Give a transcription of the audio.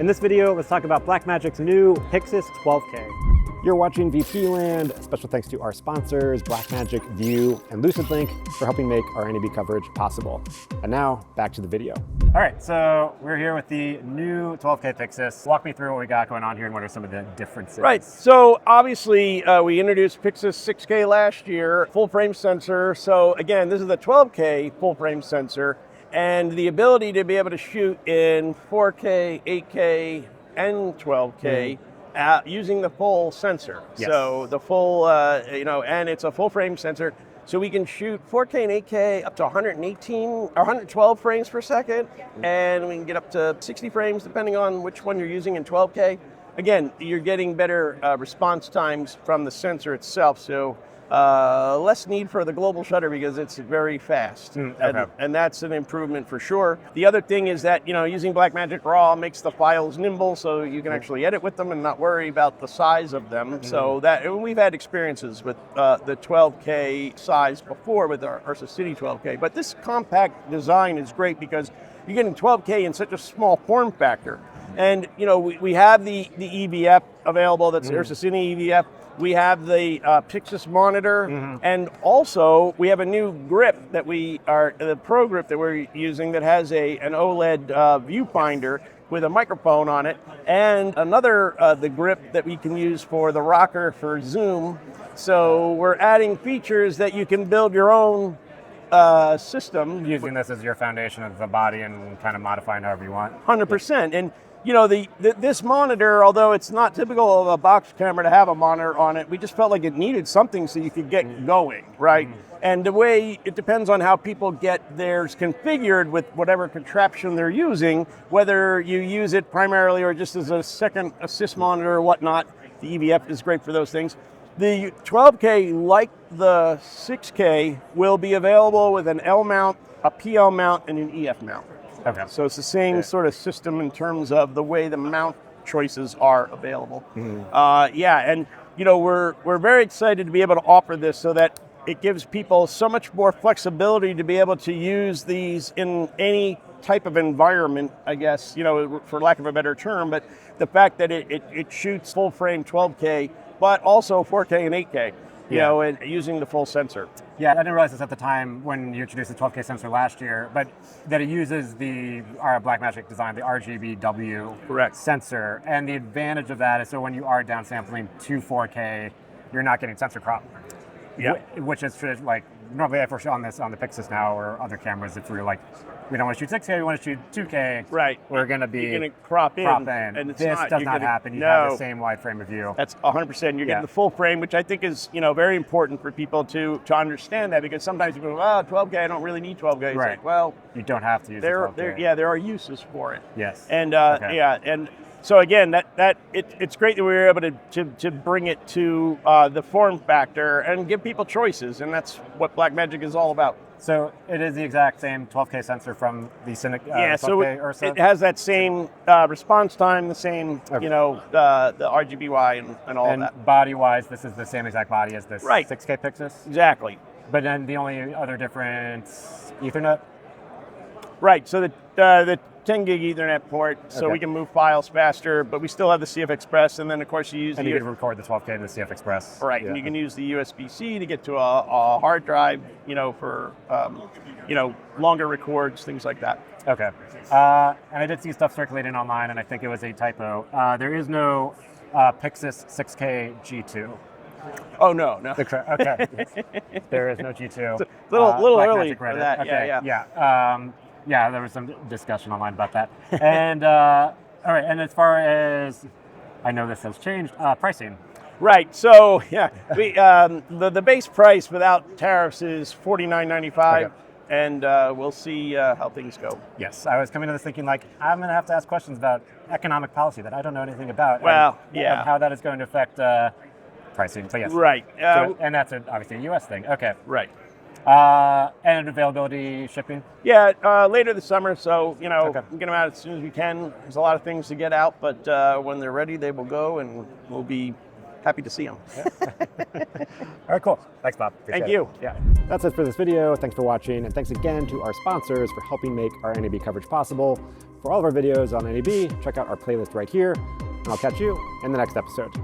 In this video, let's talk about Blackmagic's new PYXIS 12K. You're watching VP Land. Special thanks to our sponsors, Blackmagic, View, and LucidLink for helping make our NAB coverage possible. And now, back to the video. All right, so we're here with the new 12K PYXIS. Walk me through what we got going on here and what are some of the differences. Right, so obviously we introduced PYXIS 6K last year, full frame sensor. So again, this is the 12K full frame sensor, and the ability to be able to shoot in 4K, 8K, and 12K using the full sensor. Yes. So the full, and it's a full frame sensor. So we can shoot 4K and 8K up to 118 or 112 frames per second, and we can get up to 60 frames depending on which one you're using in 12K. Again, you're getting better response times from the sensor itself, so less need for the global shutter because it's very fast, and that's an improvement for sure. The other thing is that, using Blackmagic RAW makes the files nimble, so you can actually edit with them and not worry about the size of them. So that, and we've had experiences with the 12K size before with our URSA Cine 12K, but this compact design is great because you're getting 12K in such a small form factor. And we have the EVF available, that's URSA Cine EVF. We have the PYXIS monitor, and also we have a new grip that the Pro grip that we're using that has an OLED viewfinder with a microphone on it, and another the grip that we can use for the rocker for zoom. So we're adding features that you can build your own system. Using this as your foundation of the body and kind of modifying however you want. 100%. And this monitor, although it's not typical of a box camera to have a monitor on it, we just felt like it needed something so you could get going, right? And the way, it depends on how people get theirs configured with whatever contraption they're using, whether you use it primarily or just as a second assist monitor or whatnot. The EVF is great for those things. The 12K, like the 6K, will be available with an L mount, a PL mount, and an EF mount. Okay. So it's the same sort of system in terms of the way the mount choices are available. And we're very excited to be able to offer this so that it gives people so much more flexibility to be able to use these in any type of environment, I guess, for lack of a better term, but the fact that it shoots full frame 12K, but also 4K and 8K, and using the full sensor. Yeah, I didn't realize this at the time when you introduced the 12K sensor last year, but that it uses the Blackmagic Design, the RGBW sensor. And the advantage of that is so when you are downsampling to 4K, you're not getting sensor crop. Yeah. Which is like, normally if we're on the PYXIS now or other cameras, if we're like, we don't want to shoot 6K, we want to shoot 2K. Right. We're going to be you're going to crop in. And this does not happen. You have the same wide frame of view. That's 100%. You're getting the full frame, which I think is, very important for people to understand that, because sometimes people go, 12K, I don't really need 12K. It's right. like, well, you don't have to use 12K. There are uses for it. Yes. And and so again, it's great that we were able to bring it to the form factor and give people choices, and that's what Blackmagic is all about. So it is the exact same 12K sensor from the Cine 12K so URSA? It has that same response time, the same, the RGBY and all that. And body-wise, this is the same exact body as this 6K PYXIS? Exactly. But then the only other difference, Ethernet? Right, so the 10 gig Ethernet port, so we can move files faster, but we still have the CF Express, and then of course you use you can record the 12K to the CF Express. Right, and you can use the USB-C to get to a hard drive, for longer records, things like that. Okay, and I did see stuff circulating online, and I think it was a typo. There is no PYXIS 6K G2. Oh no. Okay, there is no G2. It's a little early for that. Okay. Yeah, there was some discussion online about that. And all right, and as far as I know, this has changed pricing. Right. So we the base price without tariffs is $49.95, and we'll see how things go. Yes, I was coming to this thinking like I'm going to have to ask questions about economic policy that I don't know anything about. Well, and how that is going to affect pricing. So yes. Right. And that's obviously a U.S. thing. Okay. Right. And availability, shipping? Yeah, later this summer, so, we'll get them out as soon as we can. There's a lot of things to get out, but when they're ready, they will go, and we'll be happy to see them. All right, cool. Thanks, Bob. Appreciate Thank it. you. Yeah. That's it for this video. Thanks for watching. And thanks again to our sponsors for helping make our NAB coverage possible. For all of our videos on NAB, check out our playlist right here. And I'll catch you in the next episode.